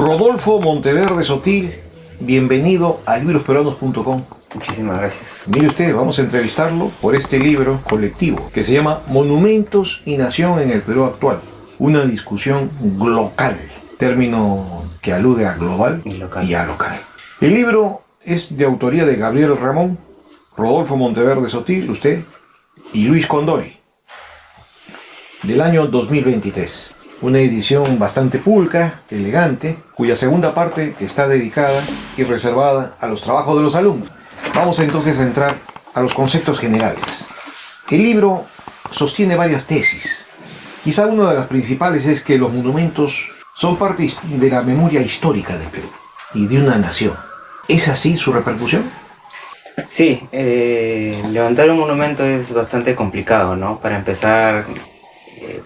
Rodolfo Monteverde Sotil, bienvenido a librosperuanos.com. Muchísimas gracias. Mire usted, vamos a entrevistarlo por este libro colectivo que se llama Monumentos y Nación en el Perú Actual. Una discusión glocal, término que alude a global y a local. El libro es de autoría de Gabriel Ramón, Rodolfo Monteverde Sotil, usted, y Luis Condori, del año 2023. Una edición bastante pulcra, elegante, cuya segunda parte está dedicada y reservada a los trabajos de los alumnos. Vamos entonces a entrar a los conceptos generales. El libro sostiene varias tesis. Quizá una de las principales es que los monumentos son parte de la memoria histórica del Perú y de una nación. ¿Es así su repercusión? Sí, levantar un monumento es bastante complicado, ¿no? Para empezar,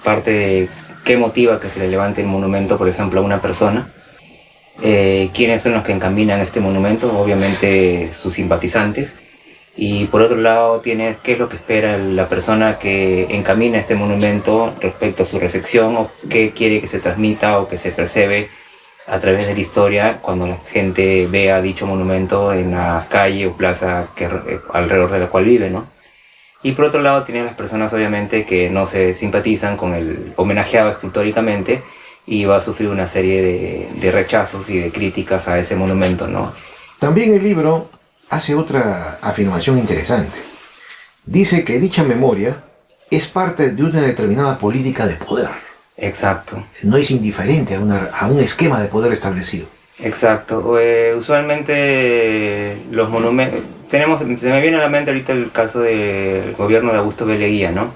parte de qué motiva que se le levante el monumento, por ejemplo, a una persona. ¿Quiénes son los que encaminan este monumento? Obviamente sus simpatizantes. Y por otro lado, tienes qué es lo que espera la persona que encamina este monumento respecto a su recepción, o qué quiere que se transmita o que se percibe a través de la historia cuando la gente vea dicho monumento en la calle o plaza alrededor de la cual vive, ¿no? Y por otro lado tienen las personas obviamente que no se simpatizan con el homenajeado escultóricamente y va a sufrir una serie de rechazos y de críticas a ese monumento, ¿no? También el libro hace otra afirmación interesante. Dice que dicha memoria es parte de una determinada política de poder. Exacto. No es indiferente a un esquema de poder establecido. Exacto. Usualmente los monumentos... se me viene a la mente ahorita el caso del gobierno de Augusto B. Leguía, ¿no?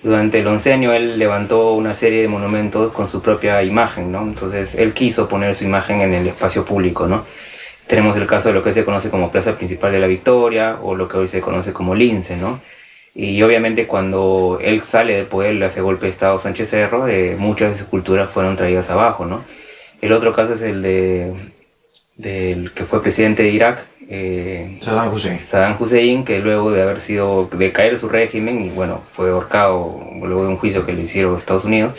Durante el oncenio él levantó una serie de monumentos con su propia imagen, ¿no? Entonces él quiso poner su imagen en el espacio público, ¿no? Tenemos el caso de lo que hoy se conoce como Plaza Principal de la Victoria o lo que hoy se conoce como Lince, ¿no? Y obviamente cuando él sale del poder, le hace golpe de estado a Sánchez Cerro, muchas de sus esculturas fueron traídas abajo, ¿no? El otro caso es el del que fue presidente de Irak, Saddam Hussein, que luego de caer su régimen, y bueno, fue ahorcado luego de un juicio que le hicieron a Estados Unidos,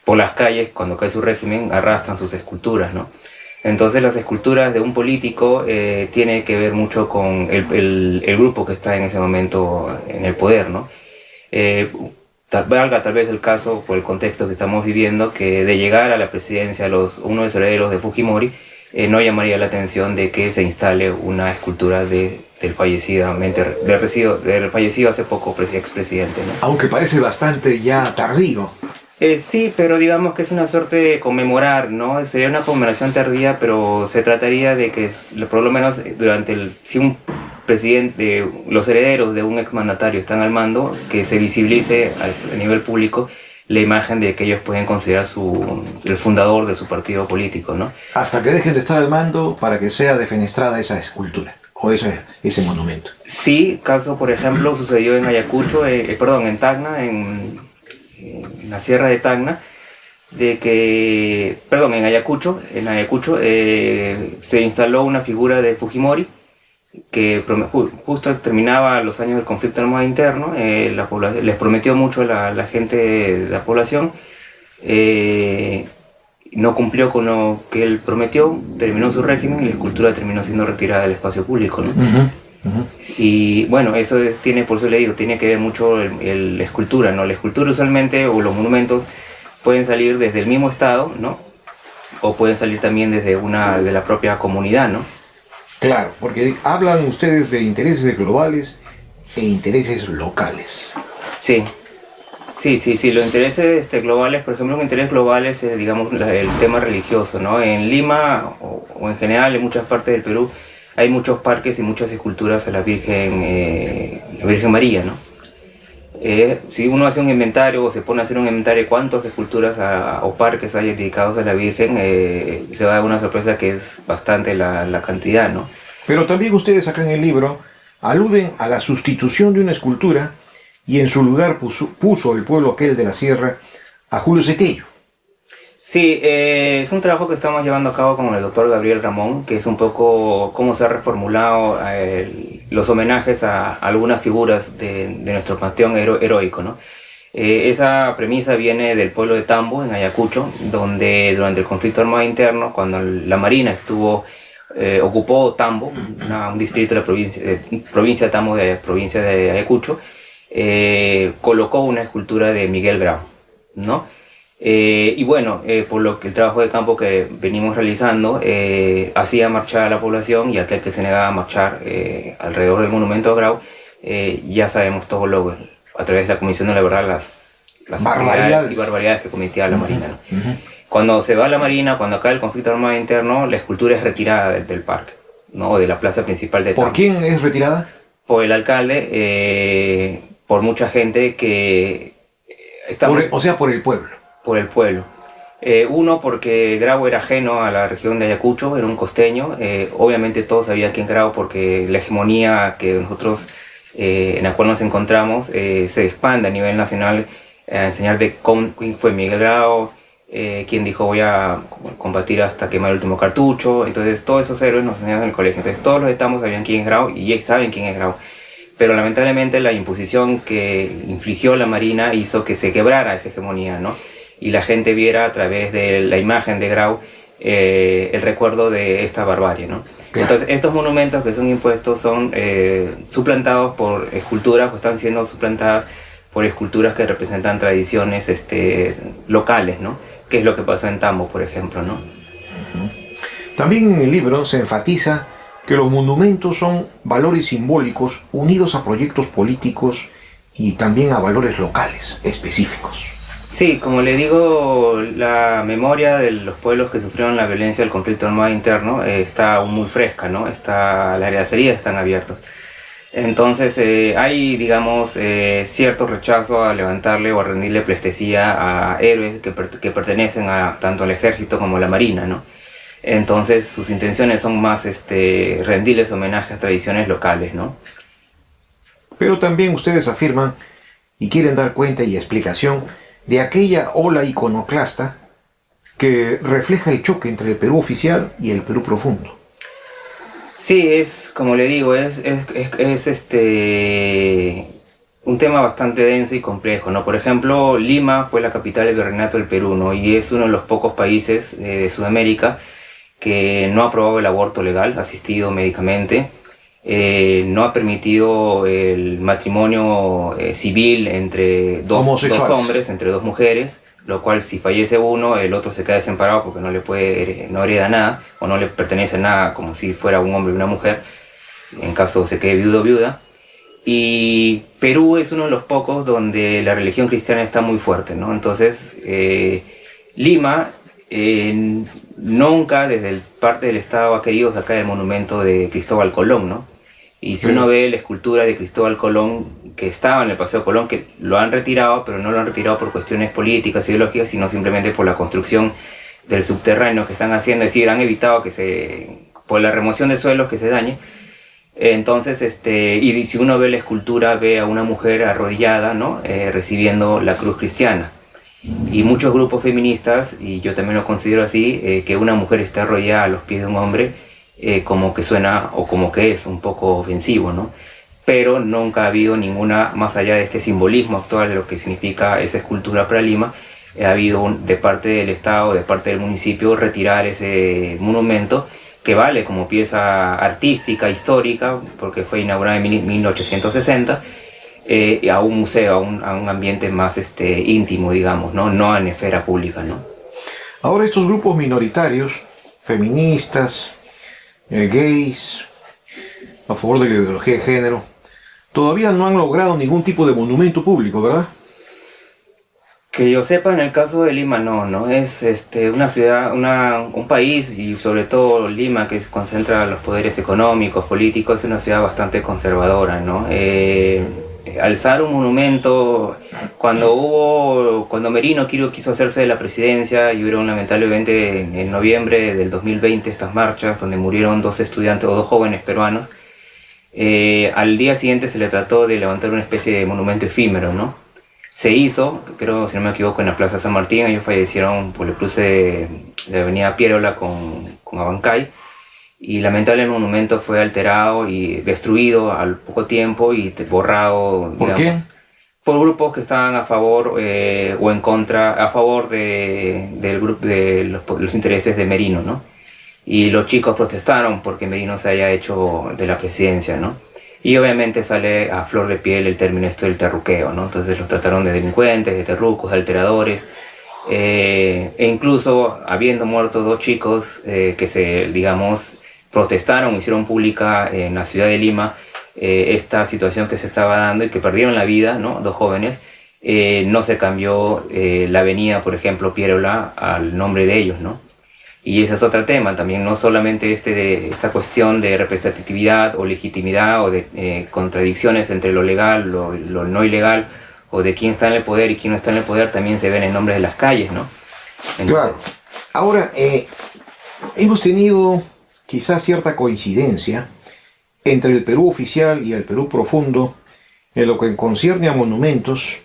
por las calles, cuando cae su régimen, arrastran sus esculturas, ¿no? Entonces las esculturas de un político tiene que ver mucho con el grupo que está en ese momento en el poder, ¿no? Valga tal vez el caso, por el contexto que estamos viviendo, que de llegar a la presidencia uno de los herederos de Fujimori, no llamaría la atención de que se instale una escultura del fallecido hace poco expresidente, ¿no? Aunque parece bastante ya tardío. Sí, pero digamos que es una suerte de conmemorar, ¿no? Sería una conmemoración tardía, pero se trataría de que por lo menos si un presidente, los herederos de un exmandatario están al mando, que se visibilice a nivel público la imagen de que ellos pueden considerar el fundador de su partido político, ¿no? Hasta que dejen de estar al mando para que sea defenestrada esa escultura o ese monumento. Sí, caso por ejemplo sucedió en Ayacucho, en Tacna, en la sierra de Tacna, en Ayacucho se instaló una figura de Fujimori que justo terminaba los años del conflicto armado interno. Les prometió mucho a la gente de la población, no cumplió con lo que él prometió, terminó su régimen y la escultura terminó siendo retirada del espacio público, ¿no? Y bueno, por eso le digo, tiene que ver mucho la escultura, ¿no? La escultura usualmente, o los monumentos, pueden salir desde el mismo estado, ¿no? O pueden salir también desde de la propia comunidad, ¿no? Claro, porque hablan ustedes de intereses globales e intereses locales. Sí, los intereses globales, por ejemplo, un interés global es, digamos, el tema religioso, ¿no? En Lima, o en general en muchas partes del Perú, hay muchos parques y muchas esculturas a la Virgen María, ¿no? Si uno hace un inventario o se pone a hacer un inventario de cuántas esculturas o parques hay dedicados a la Virgen, se va a dar una sorpresa que es bastante la cantidad, ¿no? Pero también ustedes acá en el libro aluden a la sustitución de una escultura y en su lugar puso el pueblo aquel de la sierra a Julio Cetello. Sí, es un trabajo que estamos llevando a cabo con el doctor Gabriel Ramón, que es un poco cómo se ha reformulado los homenajes a algunas figuras de nuestro panteón heroico, ¿no? Esa premisa viene del pueblo de Tambo, en Ayacucho, donde durante el conflicto armado interno, cuando la Marina ocupó Tambo, un distrito de la provincia de Tambo, de provincia de Ayacucho, colocó una escultura de Miguel Grau, ¿no? Y bueno, por lo que el trabajo de campo que venimos realizando hacía marchar a la población, y aquel que se negaba a marchar alrededor del monumento a Grau, ya sabemos todo a través de la Comisión de la Verdad las barbaridades y barbaridades que cometía la Marina, ¿no? Cuando se va a la Marina, cuando acaba el conflicto armado interno, la escultura es retirada del parque, ¿no? O de la plaza principal de Tambo. ¿Por quién es retirada? Por el alcalde, por mucha gente que... o sea, por el pueblo. Por el pueblo. Uno, porque Grau era ajeno a la región de Ayacucho, era un costeño. Obviamente todos sabían quién Grau, porque la hegemonía que nosotros en la cual nos encontramos se expande a nivel nacional a enseñar de quién fue Miguel Grau, quién dijo voy a combatir hasta quemar el último cartucho. Entonces todos esos héroes nos enseñaban en el colegio. Entonces todos los de Tambo sabían quién es Grau y saben quién es Grau. Pero lamentablemente la imposición que infligió la Marina hizo que se quebrara esa hegemonía, ¿no? Y la gente viera a través de la imagen de Grau el recuerdo de esta barbarie, ¿no? Claro. Entonces estos monumentos que son impuestos son suplantados por esculturas, o están siendo suplantadas por esculturas que representan tradiciones locales, ¿no? Que es lo que pasó en Tambo, por ejemplo, ¿no? También en el libro se enfatiza que los monumentos son valores simbólicos unidos a proyectos políticos y también a valores locales específicos. Sí, como le digo, la memoria de los pueblos que sufrieron la violencia del conflicto armado interno está aún muy fresca, ¿no? Las heridas están abiertas. Entonces hay, digamos, cierto rechazo a levantarle o a rendirle pleitesía a héroes que pertenecen tanto al ejército como a la marina, ¿no? Entonces sus intenciones son más rendirles homenaje a tradiciones locales, ¿no? Pero también ustedes afirman y quieren dar cuenta y explicación de aquella ola iconoclasta que refleja el choque entre el Perú oficial y el Perú profundo. Sí, es, como le digo, es un tema bastante denso y complejo, ¿no? Por ejemplo, Lima fue la capital del virreinato del Perú, ¿no? Y es uno de los pocos países de Sudamérica que no ha aprobado el aborto legal, asistido médicamente. No ha permitido el matrimonio civil entre dos hombres, entre dos mujeres, lo cual si fallece uno, el otro se queda desamparado porque no hereda nada, o no le pertenece nada, como si fuera un hombre y una mujer, en caso se quede viudo o viuda. Y Perú es uno de los pocos donde la religión cristiana está muy fuerte, ¿no? Entonces, Lima nunca desde parte del Estado ha querido sacar el monumento de Cristóbal Colón, ¿no? Y si uno ve la escultura de Cristóbal Colón que estaba en el Paseo Colón, que lo han retirado, pero no lo han retirado por cuestiones políticas, ideológicas, sino simplemente por la construcción del subterráneo que están haciendo, es decir, han evitado por la remoción de suelos que se dañe. Entonces, y si uno ve la escultura, ve a una mujer arrodillada, ¿no? Recibiendo la cruz cristiana. Y muchos grupos feministas, y yo también lo considero así, que una mujer esté arrodillada a los pies de un hombre, como que suena o como que es un poco ofensivo, ¿no? Pero nunca ha habido ninguna, más allá de este simbolismo actual de lo que significa esa escultura para Lima, ha habido de parte del Estado, de parte del municipio, retirar ese monumento que vale como pieza artística, histórica, porque fue inaugurada en 1860, a un museo, a un ambiente más íntimo, digamos, no en esfera pública, ¿no? Ahora estos grupos minoritarios, feministas, gays, a favor de la ideología de género, todavía no han logrado ningún tipo de monumento público, ¿verdad? Que yo sepa, en el caso de Lima no es una ciudad, un país, y sobre todo Lima, que concentra los poderes económicos, políticos, es una ciudad bastante conservadora, ¿no? Alzar un monumento, cuando Merino quiso hacerse de la presidencia y hubo lamentablemente en noviembre del 2020 estas marchas donde murieron dos estudiantes o dos jóvenes peruanos, al día siguiente se le trató de levantar una especie de monumento efímero, ¿no? Se hizo, creo, si no me equivoco, en la Plaza San Martín. Ellos fallecieron por el cruce de Avenida Piérola con Abancay, y lamentablemente el monumento fue alterado y destruido al poco tiempo y borrado. ¿Por qué? por grupos que estaban a favor o en contra, a favor del grupo de los intereses de Merino, ¿no? Y los chicos protestaron porque Merino se haya hecho de la presidencia, ¿no? Y obviamente sale a flor de piel el término esto del terruqueo, ¿no? Entonces los trataron de delincuentes, de terrucos, de alteradores, e incluso habiendo muerto 2 chicos que se, digamos, protestaron, hicieron pública en la ciudad de Lima esta situación que se estaba dando y que perdieron la vida, ¿no? 2 jóvenes. No se cambió la avenida, por ejemplo, Pierola, al nombre de ellos, ¿no? Y ese es otro tema también, no solamente esta cuestión de representatividad o legitimidad o de contradicciones entre lo legal, lo no ilegal, o de quién está en el poder y quién no está en el poder, también se ven en nombres de las calles, ¿no? Entonces, claro. Ahora, hemos tenido quizás cierta coincidencia entre el Perú oficial y el Perú profundo en lo que concierne a monumentos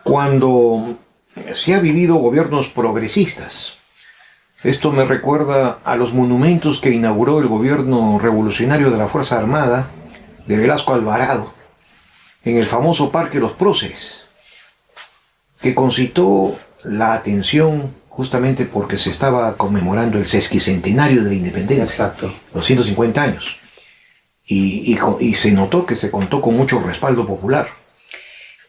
cuando se ha vivido gobiernos progresistas. Esto me recuerda a los monumentos que inauguró el gobierno revolucionario de la Fuerza Armada de Velasco Alvarado en el famoso Parque Los Próceres, que concitó la atención justamente porque se estaba conmemorando el sesquicentenario de la independencia. Exacto. Los 150 años. Y se notó que se contó con mucho respaldo popular.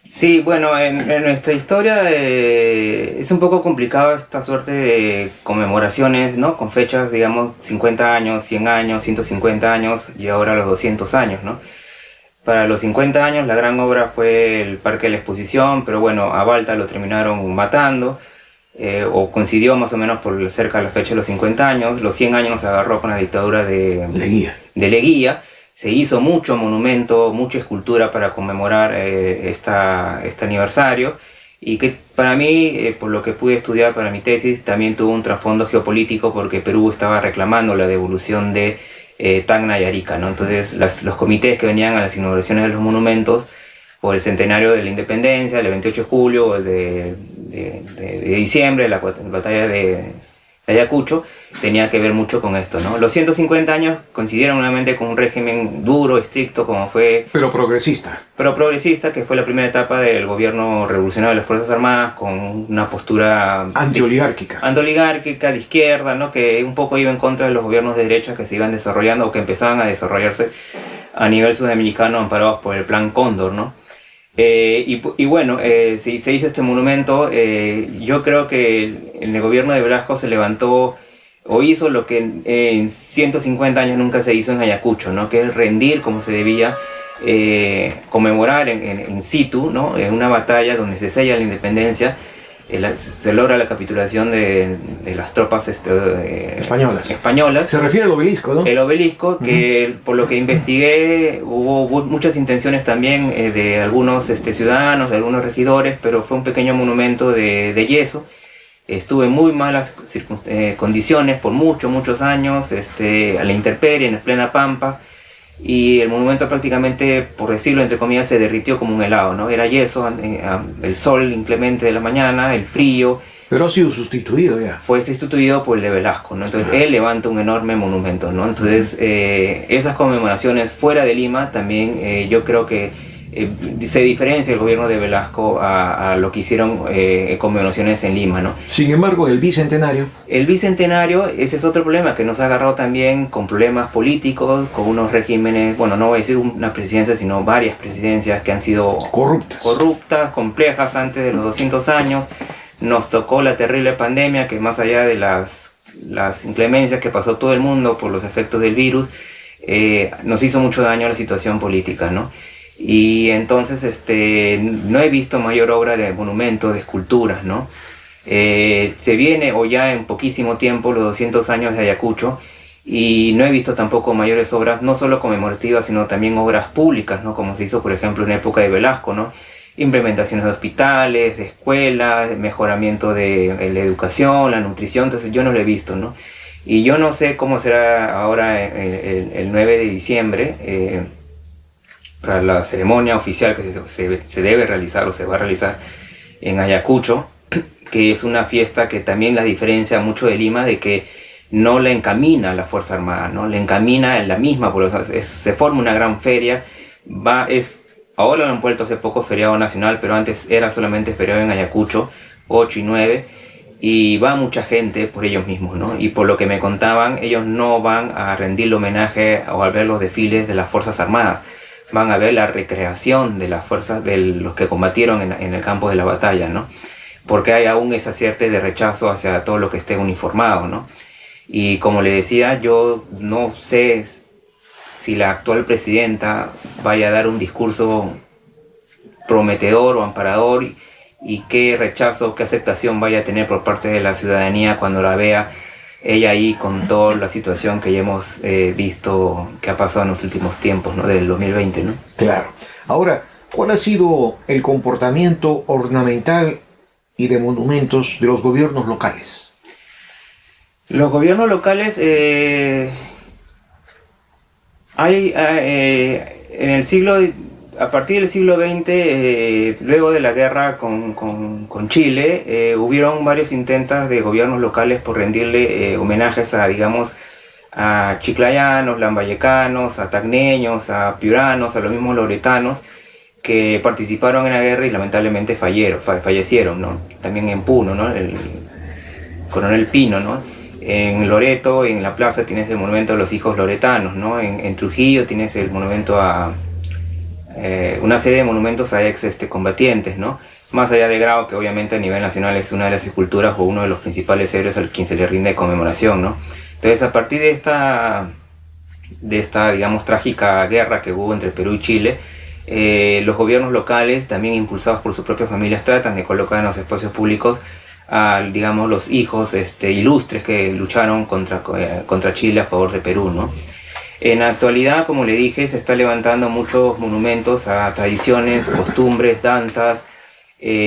Sí, bueno, en nuestra historia es un poco complicado esta suerte de conmemoraciones, ¿no? Con fechas, digamos, 50 años, 100 años, 150 años y ahora los 200 años, ¿no? Para los 50 años la gran obra fue el Parque de la Exposición, pero bueno, a Balta lo terminaron matando, o coincidió más o menos por cerca de la fecha de los 50 años. Los 100 años se agarró con la dictadura de Leguía. Se hizo mucho monumento, mucha escultura para conmemorar este aniversario, y que para mí, por lo que pude estudiar para mi tesis, también tuvo un trasfondo geopolítico porque Perú estaba reclamando la devolución de Tacna y Arica, ¿no? Entonces los comités que venían a las inauguraciones de los monumentos por el centenario de la independencia, el 28 de julio, el de diciembre, la batalla de Ayacucho, tenía que ver mucho con esto, ¿no? Los 150 años coincidieron nuevamente con un régimen duro, estricto, como fue... Pero progresista. Pero progresista, que fue la primera etapa del gobierno revolucionario de las Fuerzas Armadas, con una postura... Antioligárquica. Antioligárquica, de izquierda, ¿no? Que un poco iba en contra de los gobiernos de derecha que se iban desarrollando o que empezaban a desarrollarse a nivel sudamericano, amparados por el Plan Cóndor, ¿no? Y bueno, se hizo este monumento. Yo creo que en el gobierno de Velasco se levantó o hizo lo que en 150 años nunca se hizo en Ayacucho, ¿no? Que es rendir como se debía, conmemorar en situ, ¿no? En una batalla donde se sella la independencia, se logra la capitulación de las tropas españolas. Se refiere al obelisco, ¿no? El obelisco, que por lo que investigué hubo muchas intenciones también de algunos ciudadanos, de algunos regidores, pero fue un pequeño monumento de yeso. Estuvo en muy malas condiciones por muchos años, a la intemperie, en plena pampa, y el monumento prácticamente, por decirlo entre comillas, se derritió como un helado, ¿no? Era yeso, el sol inclemente de la mañana, el frío. Pero ha sido sustituido ya. Fue sustituido por el de Velasco, ¿no? Entonces él levanta un enorme monumento, ¿no? Entonces esas conmemoraciones fuera de Lima también yo creo que se diferencia el gobierno de Velasco a lo que hicieron conmemoraciones en Lima, ¿no? Sin embargo, el Bicentenario... El Bicentenario, ese es otro problema que nos ha agarrado también con problemas políticos, con unos regímenes, bueno, no voy a decir una presidencia, sino varias presidencias que han sido corruptas, complejas antes de los 200 años. Nos tocó la terrible pandemia que, más allá de las inclemencias que pasó todo el mundo por los efectos del virus, nos hizo mucho daño a la situación política, ¿no? Y entonces no he visto mayor obra de monumentos, de esculturas, ¿no? Se viene o ya en poquísimo tiempo los 200 años de Ayacucho, y no he visto tampoco mayores obras, no solo conmemorativas, sino también obras públicas, ¿no? Como se hizo, por ejemplo, en época de Velasco, ¿no? Implementaciones de hospitales, de escuelas, de mejoramiento de la educación, la nutrición. Entonces yo no lo he visto, ¿no? Y yo no sé cómo será ahora el 9 de diciembre, para la ceremonia oficial que se debe realizar o se va a realizar en Ayacucho, que es una fiesta que también la diferencia mucho de Lima, de que no la encamina la Fuerza Armada, ¿no? La encamina en la misma, se forma una gran feria, es Ahora lo han vuelto hace poco feriado nacional, pero antes era solamente feriado en Ayacucho, 8 y 9, y va mucha gente por ellos mismos, ¿no? Y por lo que me contaban, ellos no van a rendirle homenaje o a ver los desfiles de las Fuerzas Armadas, van a ver la recreación de las fuerzas, de los que combatieron en el campo de la batalla, ¿no? Porque hay aún esa cierta de rechazo hacia todo lo que esté uniformado, ¿no? Y como le decía, yo no sé si la actual presidenta vaya a dar un discurso prometedor o amparador y qué rechazo, qué aceptación vaya a tener por parte de la ciudadanía cuando la vea ella ahí con toda la situación que ya hemos visto que ha pasado en los últimos tiempos, ¿no? Del 2020, ¿no? Claro. Ahora, ¿cuál ha sido el comportamiento ornamental y de monumentos de los gobiernos locales? Los gobiernos locales en el siglo, a partir del siglo XX, luego de la guerra con Chile, hubieron varios intentos de gobiernos locales por rendirle homenajes a, digamos, a chiclayanos, lambayecanos, a tacneños, a piuranos, a los mismos loretanos que participaron en la guerra y lamentablemente fallecieron, ¿no? También en Puno, ¿no? El Coronel Pino, ¿no? En Loreto, en la plaza, tienes el monumento a los hijos loretanos, ¿no? En Trujillo tienes el monumento a una serie de monumentos a ex combatientes, ¿no? Más allá de Grau, que obviamente a nivel nacional es una de las esculturas o uno de los principales héroes al quien se le rinde conmemoración, ¿no? Entonces, a partir de esta, digamos, trágica guerra que hubo entre Perú y Chile, los gobiernos locales, también impulsados por sus propias familias, tratan de colocar en los espacios públicos a, digamos, los hijos ilustres que lucharon contra Chile a favor de Perú, ¿no? En la actualidad, como le dije, se está levantando muchos monumentos a tradiciones, costumbres, danzas,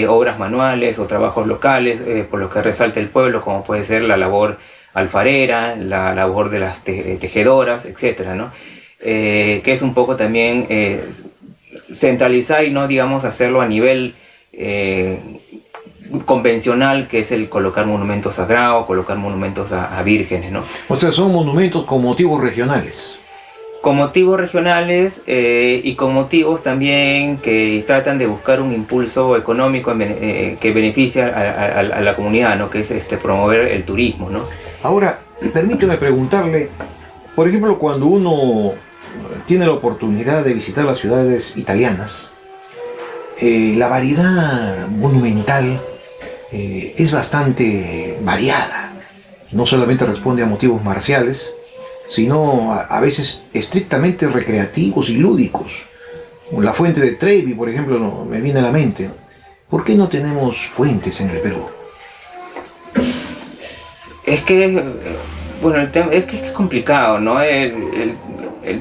obras manuales o trabajos locales por los que resalta el pueblo, como puede ser la labor alfarera, la labor de las tejedoras, etcétera, ¿no? Que es un poco también centralizar y no, digamos, hacerlo a nivel convencional, que es el colocar monumentos sagrados, colocar monumentos a vírgenes, ¿no? O sea, son monumentos con motivos regionales. Con motivos regionales y con motivos también que tratan de buscar un impulso económico que beneficie a la comunidad, ¿no? Que es promover el turismo, ¿no? Ahora, permíteme preguntarle, por ejemplo, cuando uno tiene la oportunidad de visitar las ciudades italianas, la variedad monumental es bastante variada. No solamente responde a motivos marciales, sino a veces estrictamente recreativos y lúdicos. La fuente de Trevi, por ejemplo, me viene a la mente. ¿Por qué no tenemos fuentes en el Perú? Es que, bueno, el tema es que es complicado, ¿no? El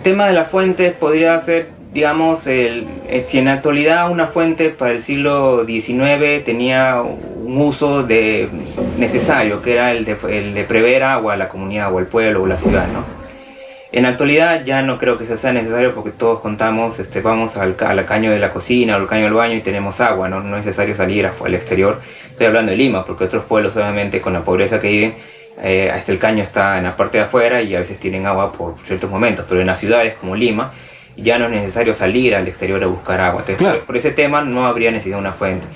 tema de las fuentes podría ser, digamos, si en la actualidad una fuente para el siglo XIX tenía un uso necesario, que era el de prever agua a la comunidad o al pueblo o la ciudad, ¿no? En la actualidad ya no creo que eso sea necesario porque todos contamos, vamos al caño de la cocina o al caño del baño y tenemos agua, ¿no? No es necesario salir al exterior. Estoy hablando de Lima, porque otros pueblos obviamente con la pobreza que viven, hasta el caño está en la parte de afuera y a veces tienen agua por ciertos momentos, pero en las ciudades como Lima ya no es necesario salir al exterior a buscar agua. Entonces, claro, por ese tema no habría necesidad de una fuente.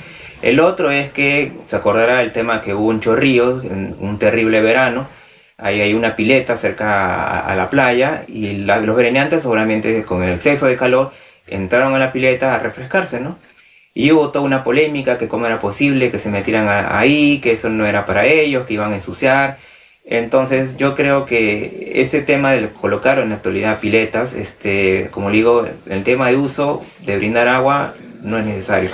El otro es que se acordará el tema que hubo en Chorrillos, en un terrible verano. Ahí hay una pileta cerca a la playa y los veraneantes, seguramente con el exceso de calor, entraron a la pileta a refrescarse, ¿no? Y hubo toda una polémica que cómo era posible que se metieran ahí, que eso no era para ellos, que iban a ensuciar. Entonces yo creo que ese tema de colocar en la actualidad piletas, como digo, el tema de uso, de brindar agua, no es necesario.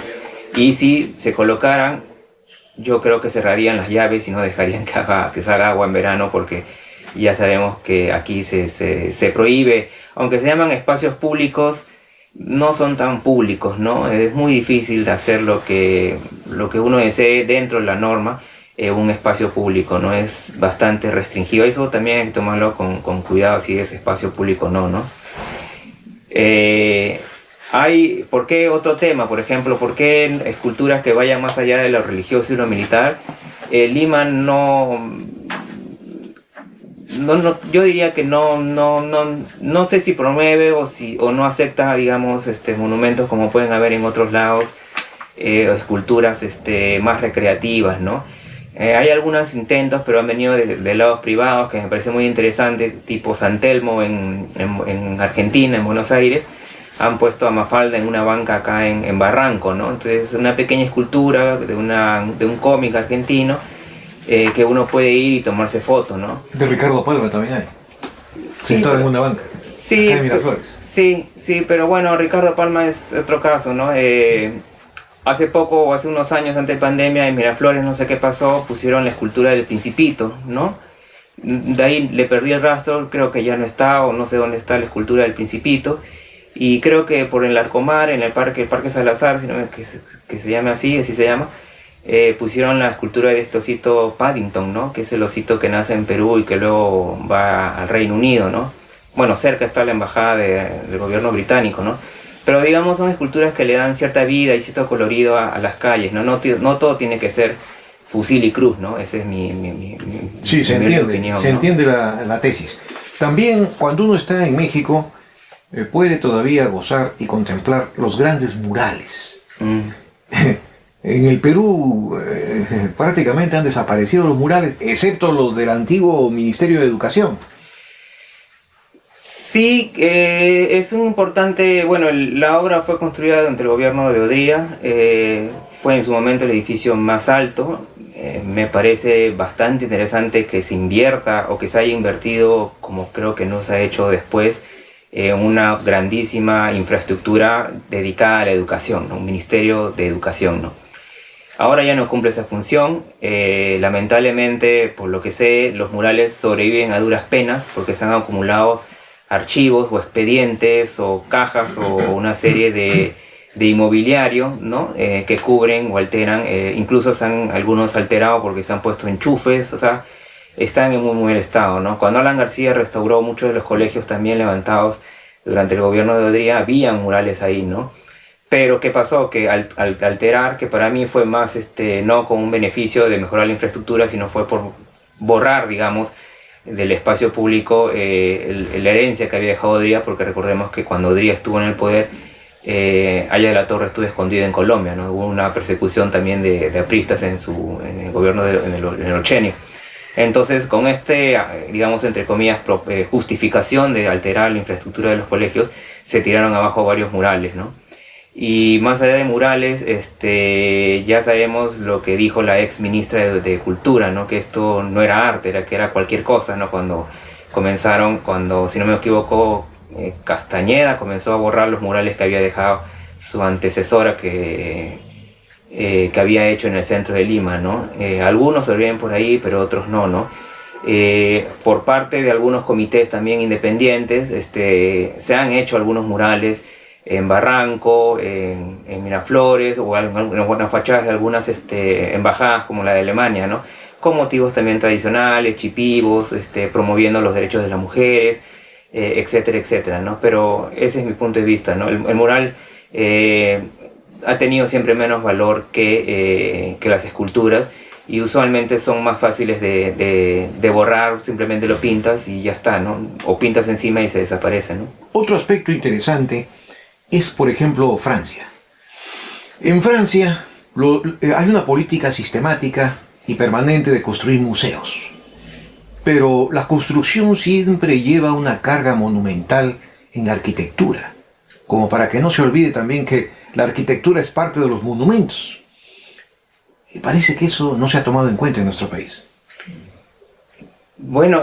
Y si se colocaran, yo creo que cerrarían las llaves y no dejarían que salga agua en verano, porque ya sabemos que aquí se prohíbe, aunque se llaman espacios públicos, no son tan públicos, ¿no? Es muy difícil de hacer lo que uno desee dentro de la norma, un espacio público, ¿no? Es bastante restringido. Eso también hay que tomarlo con cuidado si es espacio público o no, ¿no? ¿Por qué otro tema? Por ejemplo, ¿por qué esculturas que vayan más allá de lo religioso y lo militar? Lima no yo diría que no sé si promueve o no acepta, digamos, monumentos como pueden haber en otros lados, o esculturas más recreativas, ¿no? Hay algunos intentos, pero han venido de lados privados que me parece muy interesante, tipo San Telmo en Argentina, en Buenos Aires. Han puesto a Mafalda en una banca acá en Barranco, ¿no? Entonces, una pequeña escultura de un cómic argentino que uno puede ir y tomarse fotos, ¿no? De Ricardo Palma también hay. Sí, sentado en una banca. Sí, acá en Miraflores. Sí, pero bueno, Ricardo Palma es otro caso, ¿no? Hace poco, o hace unos años antes de pandemia, en Miraflores, no sé qué pasó, pusieron la escultura del Principito, ¿no? De ahí le perdí el rastro, creo que ya no está, o no sé dónde está la escultura del Principito. Y creo que por el Larcomar, en el parque Salazar, que se llame así se llama, pusieron la escultura de este osito Paddington, ¿no? Que es el osito que nace en Perú y que luego va al Reino Unido, ¿no? Bueno, cerca está la embajada del gobierno británico, ¿no? Pero digamos son esculturas que le dan cierta vida y cierto colorido a las calles, ¿no? No todo tiene que ser fusil y cruz, ¿no? Esa es mi sí, se opinión, se ¿no? entiende la tesis. También cuando uno está en México puede todavía gozar y contemplar los grandes murales. En el Perú prácticamente han desaparecido los murales, excepto los del antiguo Ministerio de Educación. Sí, es un importante, bueno, la obra fue construida durante el gobierno de Odría, fue en su momento el edificio más alto. Me parece bastante interesante que se invierta o que se haya invertido, como creo que no se ha hecho después, una grandísima infraestructura dedicada a la educación, ¿no? Un ministerio de educación, ¿no? Ahora ya no cumple esa función, lamentablemente, por lo que sé, los murales sobreviven a duras penas porque se han acumulado archivos o expedientes o cajas o una serie de inmobiliario, ¿no? Que cubren o alteran, incluso se han algunos alterado porque se han puesto enchufes, o sea, están en muy mal estado, ¿no? Cuando Alan García restauró muchos de los colegios también levantados durante el gobierno de Odría, había murales ahí, ¿no? Pero ¿qué pasó? Que al alterar, que para mí fue más, no con un beneficio de mejorar la infraestructura, sino fue por borrar, digamos, del espacio público la herencia que había dejado Odría, porque recordemos que cuando Odría estuvo en el poder, Aya de la Torre estuvo escondida en Colombia, ¿no? Hubo una persecución también de apristas en el gobierno en el Ochenio. Entonces, con digamos, entre comillas, justificación de alterar la infraestructura de los colegios, se tiraron abajo varios murales, ¿no? Y más allá de murales, ya sabemos lo que dijo la ex ministra de Cultura, ¿no? Que esto no era arte, que era cualquier cosa, ¿no? Cuando, si no me equivoco, Castañeda comenzó a borrar los murales que había dejado su antecesora que había hecho en el centro de Lima, ¿no? Algunos sobreviven por ahí, pero otros no, ¿no? Por parte de algunos comités también independientes, se han hecho algunos murales en Barranco, en Miraflores, o en algunas fachadas de algunas embajadas como la de Alemania, ¿no? Con motivos también tradicionales, chipivos, promoviendo los derechos de las mujeres, etcétera, etcétera, ¿no? Pero ese es mi punto de vista, ¿no? El mural ha tenido siempre menos valor que las esculturas, y usualmente son más fáciles de borrar, simplemente lo pintas y ya está, ¿no? O pintas encima y se desaparece, ¿no? Otro aspecto interesante es, por ejemplo, Francia. En Francia hay una política sistemática y permanente de construir museos. Pero la construcción siempre lleva una carga monumental en la arquitectura, como para que no se olvide también que la arquitectura es parte de los monumentos. Y parece que eso no se ha tomado en cuenta en nuestro país. Bueno,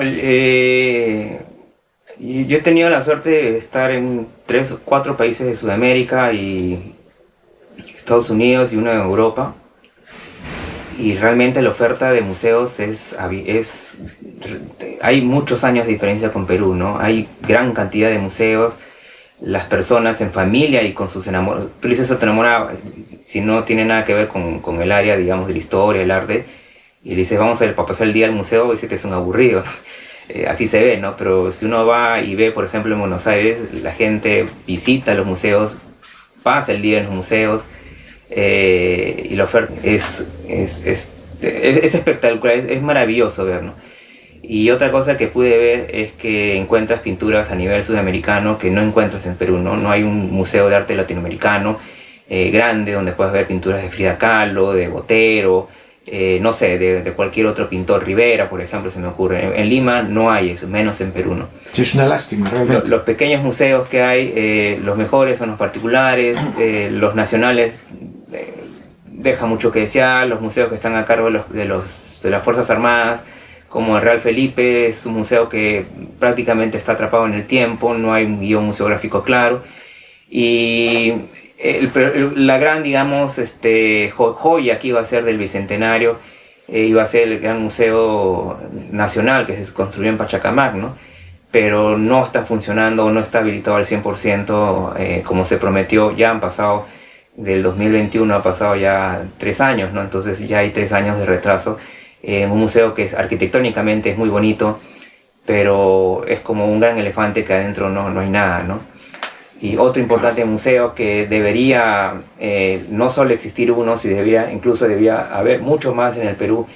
yo he tenido la suerte de estar en 3 o 4 países de Sudamérica y Estados Unidos y uno de Europa. Y realmente la oferta de museos hay muchos años de diferencia con Perú, ¿no? Hay gran cantidad de museos, las personas en familia y con sus enamorados. Tú dices a tu enamorada, si no tiene nada que ver con el área, digamos, de la historia, el arte, y le dices, vamos a pasar el día al museo, dice que es un aburrido, ¿no? Así se ve, ¿no? Pero si uno va y ve, por ejemplo, en Buenos Aires, la gente visita los museos, pasa el día en los museos, y la oferta es espectacular, es maravilloso ver, ¿no? Y otra cosa que pude ver es que encuentras pinturas a nivel sudamericano que no encuentras en Perú, ¿no? No hay un museo de arte latinoamericano grande donde puedas ver pinturas de Frida Kahlo, de Botero, no sé, de cualquier otro pintor, Rivera, por ejemplo, se me ocurre. En Lima no hay eso, menos en Perú, ¿no? Sí, es una lástima, realmente. Los pequeños museos que hay, los mejores son los particulares, los nacionales dejan mucho que desear, los museos que están a cargo de las Fuerzas Armadas, como el Real Felipe, es un museo que prácticamente está atrapado en el tiempo, no hay un guión museográfico claro. Y la gran, digamos, joya que iba a ser del Bicentenario, iba a ser el Gran Museo Nacional que se construyó en Pachacamac, ¿no? Pero no está funcionando, no está habilitado al 100% como se prometió. Ya han pasado, del 2021 ha pasado ya 3 años, ¿no? Entonces ya hay 3 años de retraso. Un museo que arquitectónicamente es muy bonito, pero es como un gran elefante que adentro no hay nada, ¿no? Y otro importante museo que debería no solo existir uno, sino incluso debería haber mucho más en el Perú,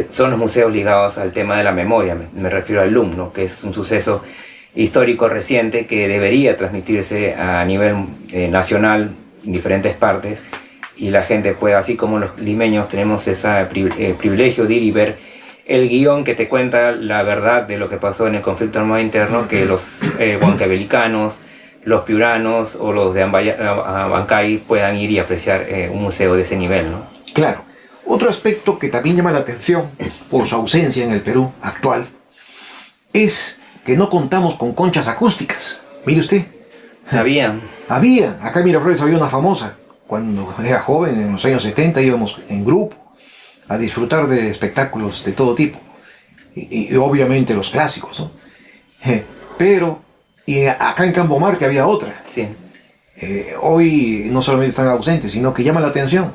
son los museos ligados al tema de la memoria. Me refiero al LUM, ¿no? Que es un suceso histórico reciente que debería transmitirse a nivel nacional en diferentes partes, y la gente puede, así como los limeños tenemos ese privilegio de ir y ver el guión que te cuenta la verdad de lo que pasó en el conflicto armado interno, que los huancavelicanos, los piuranos o los de Abancay puedan ir y apreciar un museo de ese nivel, ¿no? Claro. Otro aspecto que también llama la atención por su ausencia en el Perú actual es que no contamos con conchas acústicas. Mire usted. Había. Acá en Miraflores había una famosa. Cuando era joven, en los años 70, íbamos en grupo a disfrutar de espectáculos de todo tipo. Y obviamente los clásicos, ¿no? Pero, y acá en Campo Marte había otra. Sí. Hoy no solamente están ausentes, sino que llama la atención.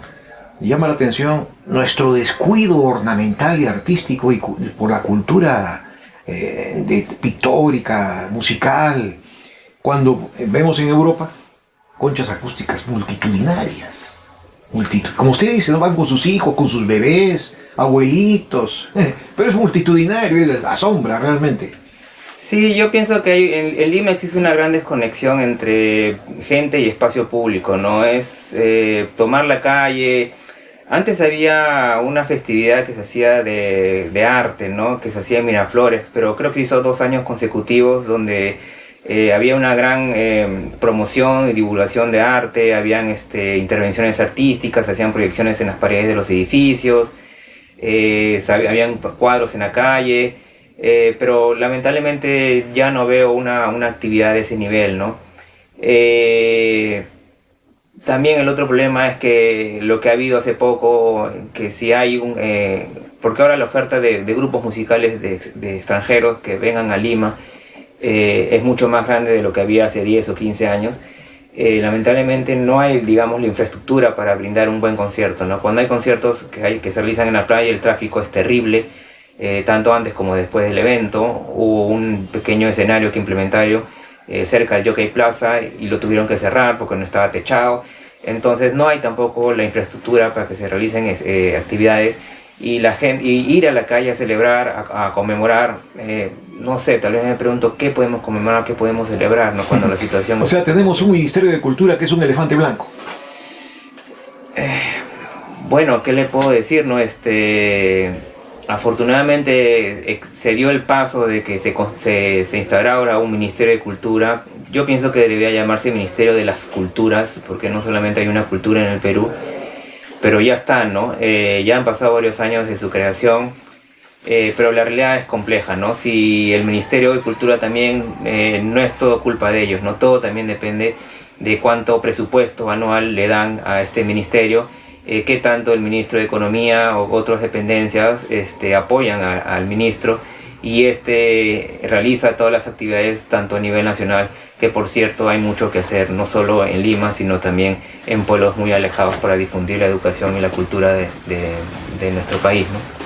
Llama la atención nuestro descuido ornamental y artístico y por la cultura pictórica, musical. Cuando vemos en Europa conchas acústicas multitudinarias. Como usted dice, ¿no? Van con sus hijos, con sus bebés, abuelitos. Pero es multitudinario, asombra realmente. Sí, yo pienso que en Lima existe una gran desconexión entre gente y espacio público, ¿no? Es tomar la calle. Antes había una festividad que se hacía de arte, ¿no? Que se hacía en Miraflores, pero creo que se hizo 2 años consecutivos donde había una gran promoción y divulgación de arte, habían intervenciones artísticas, se hacían proyecciones en las paredes de los edificios, habían cuadros en la calle, pero lamentablemente ya no veo una actividad de ese nivel, ¿no? También el otro problema es que lo que ha habido hace poco, que si hay porque ahora la oferta de grupos musicales de extranjeros que vengan a Lima es mucho más grande de lo que había hace 10 o 15 años. Lamentablemente no hay, digamos, la infraestructura para brindar un buen concierto, ¿no? Cuando hay conciertos que se realizan en la playa, el tráfico es terrible, tanto antes como después del evento. Hubo un pequeño escenario que implementaron cerca del Jockey Plaza y lo tuvieron que cerrar porque no estaba techado. Entonces no hay tampoco la infraestructura para que se realicen actividades, y la gente, y ir a la calle a celebrar, a conmemorar, no sé, tal vez me pregunto qué podemos conmemorar, qué podemos celebrar, ¿no? Cuando la situación... O sea, tenemos un Ministerio de Cultura que es un elefante blanco. Bueno, ¿qué le puedo decir, no? Afortunadamente se dio el paso de que se instaurara ahora un Ministerio de Cultura. Yo pienso que debería llamarse Ministerio de las Culturas, porque no solamente hay una cultura en el Perú, pero ya están, ¿no? Ya han pasado varios años de su creación, pero la realidad es compleja, ¿no? Si el Ministerio de Cultura también no es todo culpa de ellos, ¿no? Todo también depende de cuánto presupuesto anual le dan a este ministerio, qué tanto el ministro de Economía o otras dependencias apoyan al ministro, y realiza todas las actividades tanto a nivel nacional, que por cierto hay mucho que hacer, no solo en Lima, sino también en pueblos muy alejados para difundir la educación y la cultura de nuestro país, ¿no?